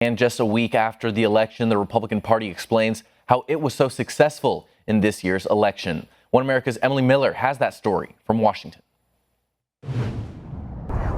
And just a week after the election, the Republican Party explains how it was so successful in this year's election. One America's Emily Miller has that story from Washington.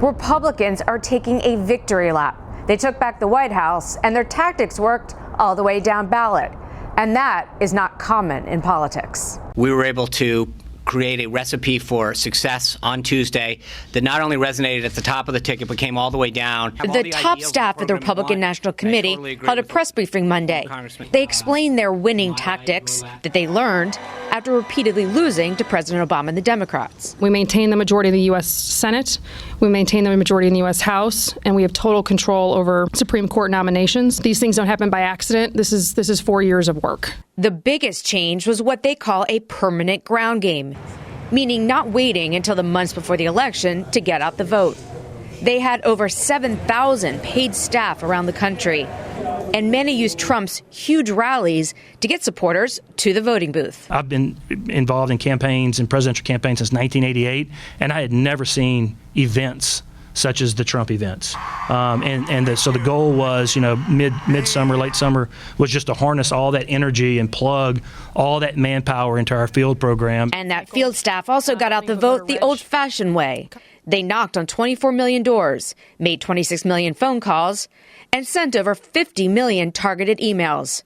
Republicans are taking a victory lap. They took back the White House, and their tactics worked all the way down ballot. And that is not common in politics. We were able to create a recipe for success on Tuesday that not only resonated at the top of the ticket, but came all the way down. The top staff of the Republican National Committee held a press briefing Monday. They explained their winning tactics that they learned after repeatedly losing to President Obama and the Democrats. We maintain the majority in the U.S. Senate, we maintain the majority in the U.S. House, and we have total control over Supreme Court nominations. These things don't happen by accident. This is 4 years of work. The biggest change was what they call a permanent ground game, meaning not waiting until the months before the election to get out the vote. They had over 7,000 paid staff around the country, and many used Trump's huge rallies to get supporters to the voting booth. I've been involved in campaigns and presidential campaigns since 1988, and I had never seen events such as the Trump events. So the goal was, midsummer, late summer, was just to harness all that energy and plug all that manpower into our field program. And that field staff also got out the vote the old-fashioned way. They knocked on 24 million doors, made 26 million phone calls, and sent over 50 million targeted emails.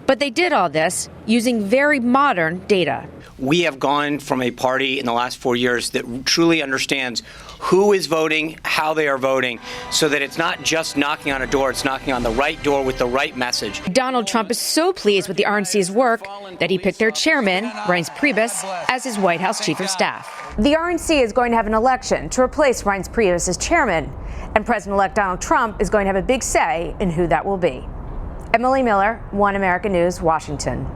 But they did all this using very modern data. We have gone from a party in the last 4 years that truly understands who is voting, how they are voting, so that it's not just knocking on a door, it's knocking on the right door with the right message. Donald Trump is so pleased with the RNC's work that he picked their chairman, Reince Priebus, as his White House chief of staff. The RNC is going to have an election to replace Reince Priebus as chairman, and President-elect Donald Trump is going to have a big say in who that will be. Emily Miller, One America News, Washington.